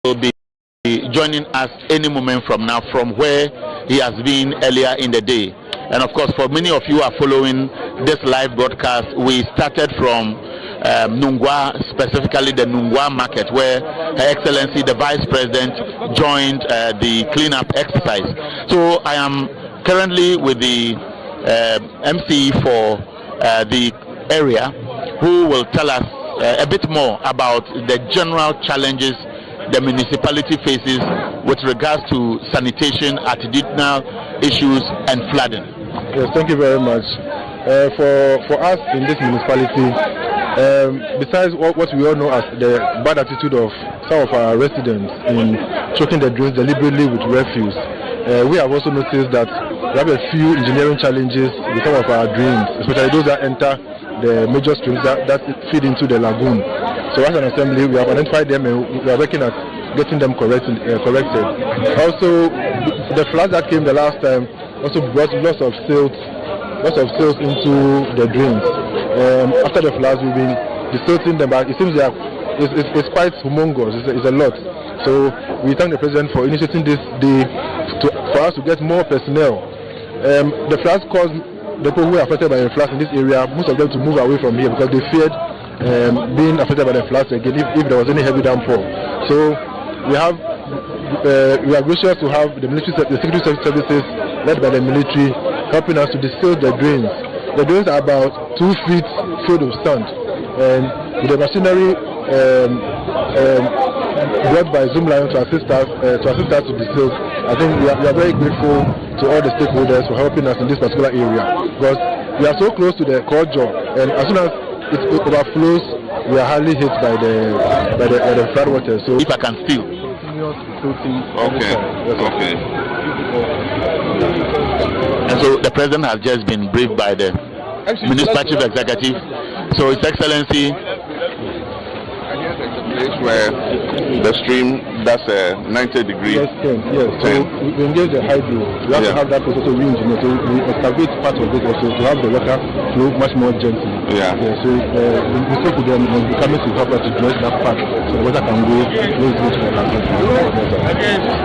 will be joining us any moment from now from where he has been earlier in the day. And of course, for many of you who are following this live broadcast, we started from Nungwa, specifically the Nungwa market, where Her Excellency the Vice President joined the cleanup exercise. So I am currently with the MC for the area, who will tell us a bit more about the general challenges the municipality faces with regards to sanitation, attitudinal issues and flooding. Yes, thank you very much. For us in this municipality, besides what we all know as the bad attitude of some of our residents in choking the drains deliberately with refuse, we have also noticed that we have a few engineering challenges with some of our drains, especially those that enter the major streams that feed into the lagoon. So as an assembly, we have identified them and we are working at getting them corrected. Also, the floods that came the last time also brought lots of silt into the drains. After the floods, we've been desilting them, but it seems it's quite humongous. It's a lot. So we thank the President for initiating this day for us to get more personnel. The floods caused the people who were affected by the floods in this area, most of them to move away from here because they feared being affected by the floods again if there was any heavy downpour. So we are gracious to have the security services led by the military helping us to distill the drains. The drains are about 2 feet filled with sand, and with the machinery brought by Zoom Lion to assist us to distill. I think we are very grateful to all the stakeholders for helping us in this particular area, because we are so close to the corridor, and as soon as it overflows, we are hardly hit by the flood water. So if I can steal. Okay. And so the President has just been briefed by the Municipal Chief Executive. So His Excellency, place where the stream does a 90 degree. Yes. So we engage the hydro. We have to have that process to re-engineer. So we excavate part of it also to have the water flow much more gently. So we spoke with them and we're coming to help us to dredge that part so the water can go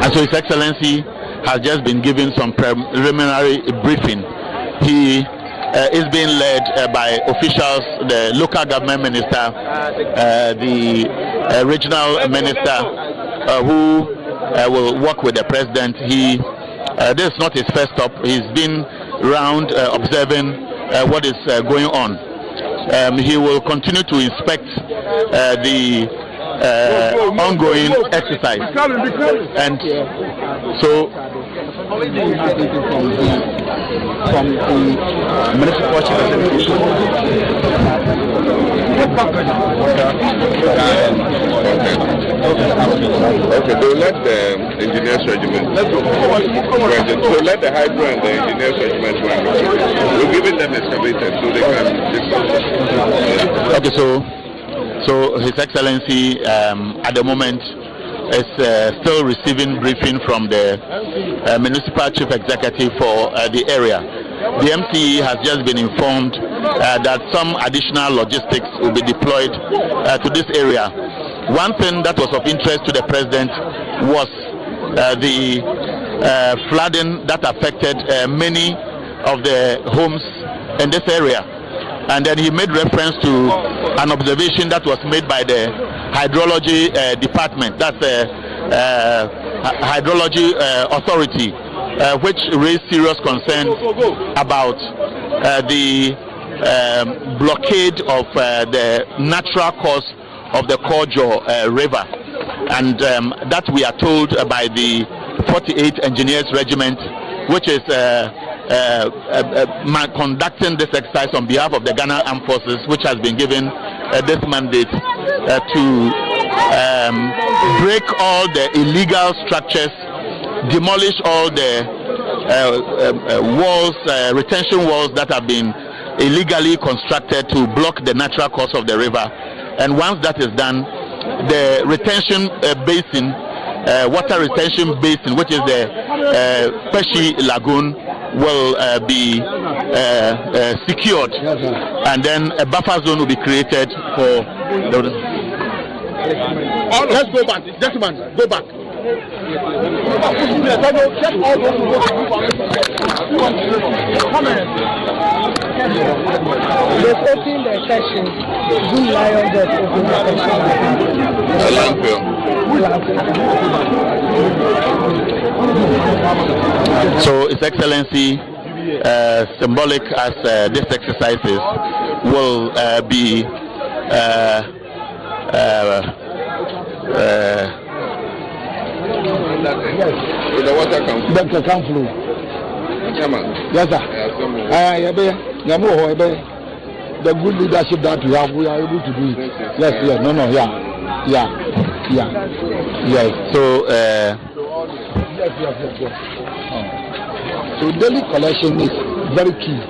and so His Excellency has just been given some preliminary briefing. He is being led by officials, the local government minister, the regional minister, who will work with the President. This is not his first stop. He's been around observing what is going on. He will continue to inspect the ongoing exercise, and so from the municipal chief Okay, so let the engineers regiment so let the hydro and the engineers regiment run. We're giving them excavators so they can okay, so His Excellency at the moment is still receiving briefing from the Municipal Chief Executive for the area. The MCE has just been informed that some additional logistics will be deployed to this area. One thing that was of interest to the President was the flooding that affected many of the homes in this area. And then he made reference to an observation that was made by the hydrology department, that's the hydrology authority, which raised serious concerns about the blockade of the natural course of the Kojo River. And that we are told by the 48th Engineers Regiment, which is conducting this exercise on behalf of the Ghana Armed Forces, which has been given this mandate to break all the illegal structures, demolish all the walls, retention walls that have been illegally constructed to block the natural course of the river. And once that is done, the retention basin, water retention basin, which is the Peshi Lagoon, will be secured, and then a buffer zone will be created for Let's go back, gentlemen. Go back. They've opened the session. Zoom Lions have opened the session. So, His Excellency, symbolic as this exercises will be the water can flow. Yes, sir. The good leadership that we have, we are able to do it. Yes. So, so daily collection is very key.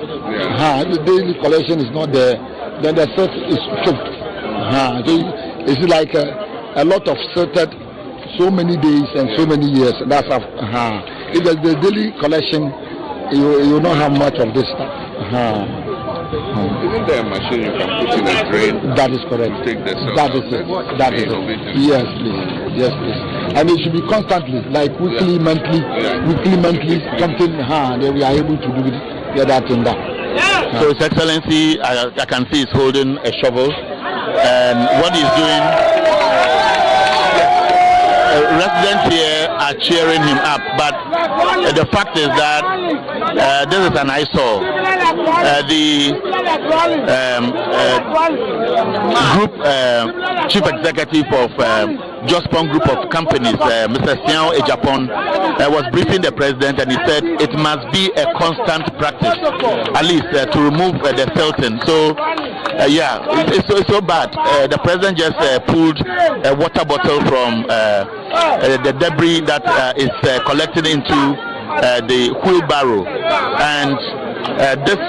If the daily collection is not there, then the set is choked. So it's like a lot of sorted so many days and so many years. That's if there's the daily collection, you don't have much of this stuff. Isn't there a machine you can put in a drain? That is correct. Take the cell. That is it. That is it. Yes, please. Yes, please. And it should be constantly, like weekly, monthly, something. Then we are able to do that and that. So His Excellency, I can see he's holding a shovel, and what he's doing. Residents here are cheering him up, but the fact is that this is an eyesore. The group chief executive of Jospon Group of Companies, Mr. Siao Ejapon, was briefing the president, and he said it must be a constant practice, at least to remove the Sultan. So, it's so bad. The president just pulled a water bottle from the debris that is collected into the wheelbarrow, and this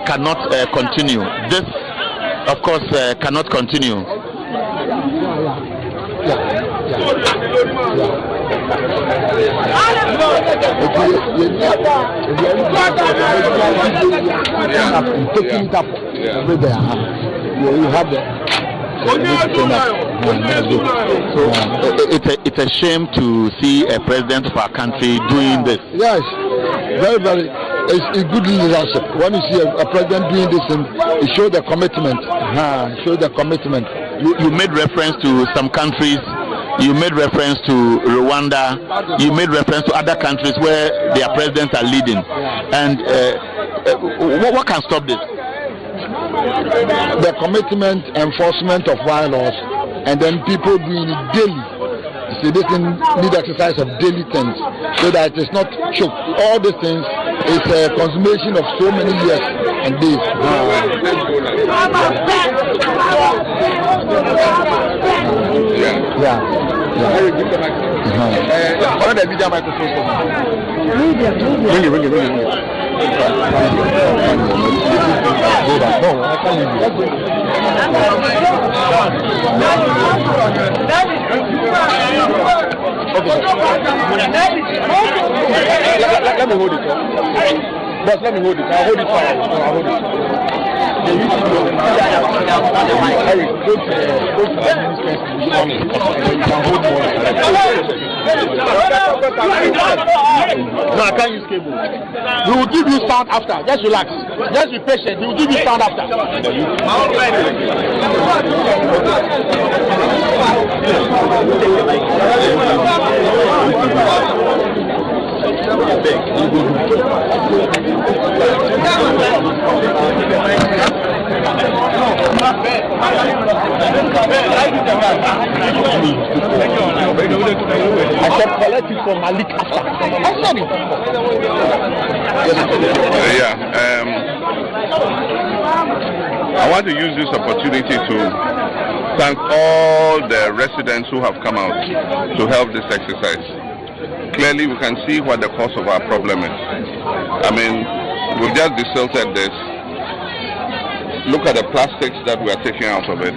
cannot continue. This, of course, cannot continue. So it's a shame to see a president of our country doing this. Yes, very. It's good leadership. When you see a president doing this, it shows the commitment. You made reference to some countries. You made reference to Rwanda. You made reference to other countries where their presidents are leading. And what can stop this? The commitment, enforcement of bylaws, and then people doing it daily. You see, this need exercise of daily things, so that it is not choked. All these things is a consummation of so many years and days. Let me hold it. Boss, let me hold it. I'll hold it for you. I'll hold it. Harry, go to the No, I can't use cable. We will give you sound after. Just relax. Just be patient. We will give you sound after. I said collect it from Malik after. I said it. I want to use this opportunity to thank all the residents who have come out to help this exercise. Clearly, we can see what the cause of our problem is. I mean, we've just desilted this. Look at the plastics that we are taking out of it.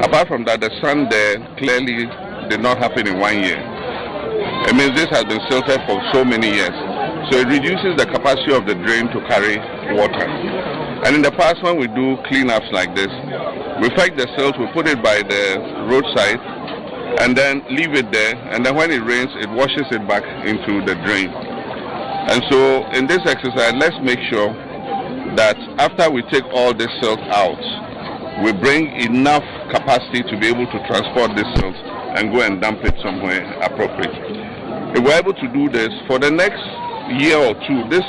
Apart from that, the sun there clearly did not happen in 1 year. It means this has been silted for so many years. So it reduces the capacity of the drain to carry water. And in the past, when we do cleanups like this, we fetch the silt, we put it by the roadside, and then leave it there, and then when it rains, it washes it back into the drain. And so in this exercise, let's make sure that after we take all this silt out, we bring enough capacity to be able to transport this silt and go and dump it somewhere appropriate. If we're able to do this, for the next year or two, this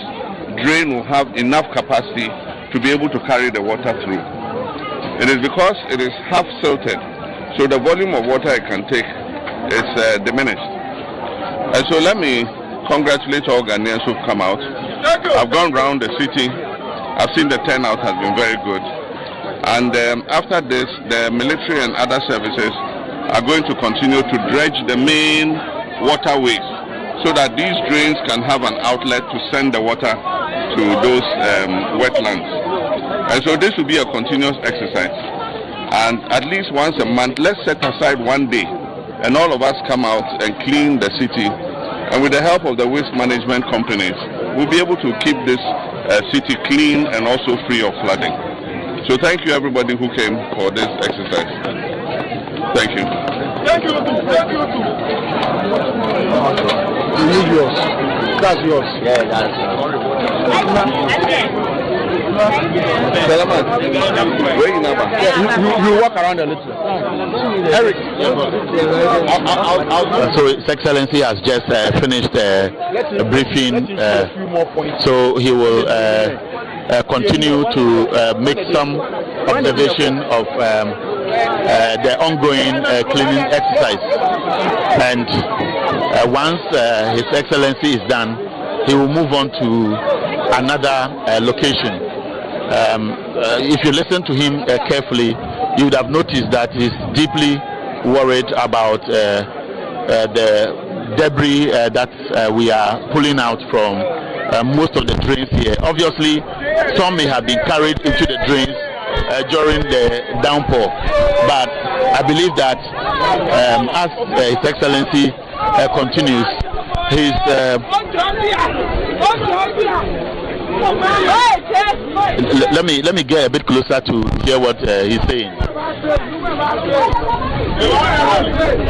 drain will have enough capacity to be able to carry the water through. It is because it is half silted, so the volume of water it can take is diminished. And so let me congratulate all Ghanaians who've come out. I've gone around the city. I've seen the turnout has been very good. And after this, the military and other services are going to continue to dredge the main waterways so that these drains can have an outlet to send the water to those wetlands. And so this will be a continuous exercise. And at least once a month, let's set aside one day and all of us come out and clean the city. And with the help of the waste management companies, we'll be able to keep this city clean and also free of flooding. So thank you everybody who came for this exercise. Thank you. Thank you. You need yours. That's yours. Yeah, that's Salaman, where you now? You walk around a little. Eric. So His Excellency has just finished a briefing, so he will continue to make some observation of the ongoing cleaning exercise. And once His Excellency is done, he will move on to another location. If you listen to him carefully, you would have noticed that he's deeply worried about the debris that we are pulling out from most of the drains here. Obviously, some may have been carried into the drains during the downpour, but I believe that as His Excellency continues, his let me get a bit closer to hear what he's saying.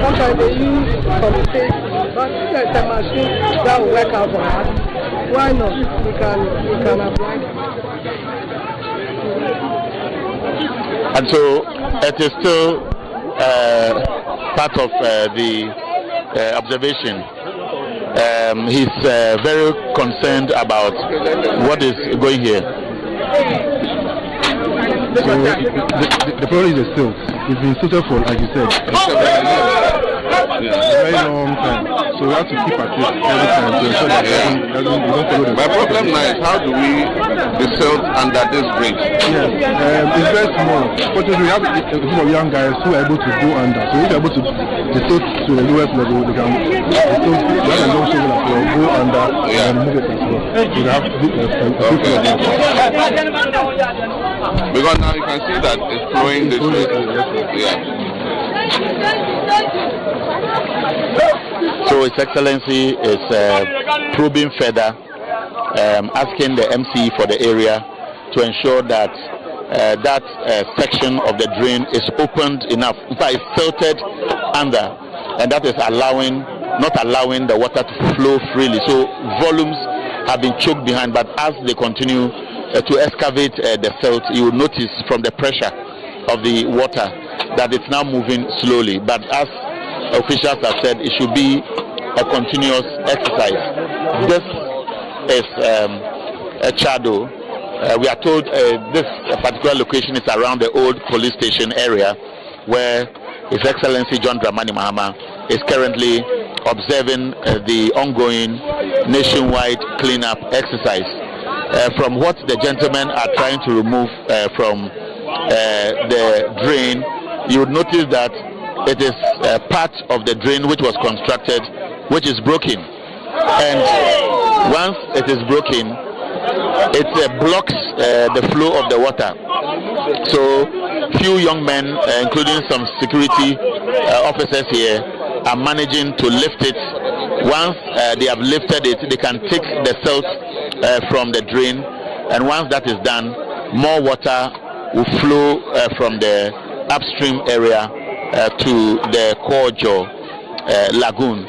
Sometimes they use some state, but there's a machine that will work out for us. Why not? We can apply. And so it is still part of the observation. He's very concerned about what is going here. So the problem is the silt. It's been silted for, like you said, a very long time. So we have to keep at it every time to ensure that we don't follow the. My problem now is how do we silt under this bridge? Yes, it's very small. Fortunately, we have a group of young guys who are able to go under. So if they're able to silt to the lowest level, they can go under and move it as well. So they have because now you can see that it's flowing this way. Yeah. So His Excellency is probing further, asking the MC for the area to ensure that that section of the drain is opened enough. In fact, it's silted under, and that is not allowing the water to flow freely. So volumes have been choked behind, but as they continue to excavate the silt, you will notice from the pressure of the water that it's now moving slowly. But as officials have said, it should be a continuous exercise. This is a Chado. We are told this particular location is around the old police station area where His Excellency John Dramani Mahama is currently observing the ongoing nationwide cleanup exercise. From what the gentlemen are trying to remove from the drain, you would notice that it is part of the drain which was constructed, which is broken. And once it is broken, it blocks the flow of the water. So few young men, including some security officers here, are managing to lift it. Once they have lifted it, they can take the silt from the drain, and once that is done, more water will flow from the upstream area to the Kojo Lagoon,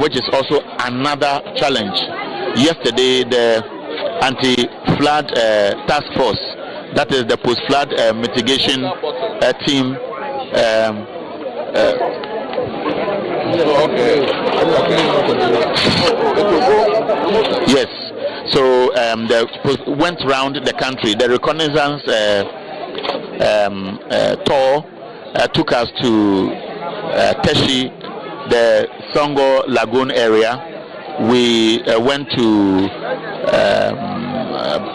which is also another challenge. Yesterday, the anti-flood task force, that is the post-flood mitigation team, yes, so they went round the country. The reconnaissance tour took us to Teshi, the Songo Lagoon area. We went to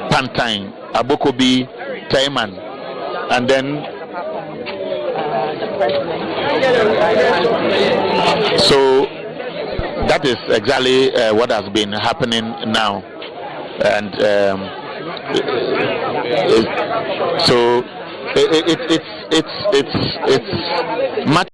Pantine, Abokobi, Taiman, and then so that is exactly what has been happening now, and so it's much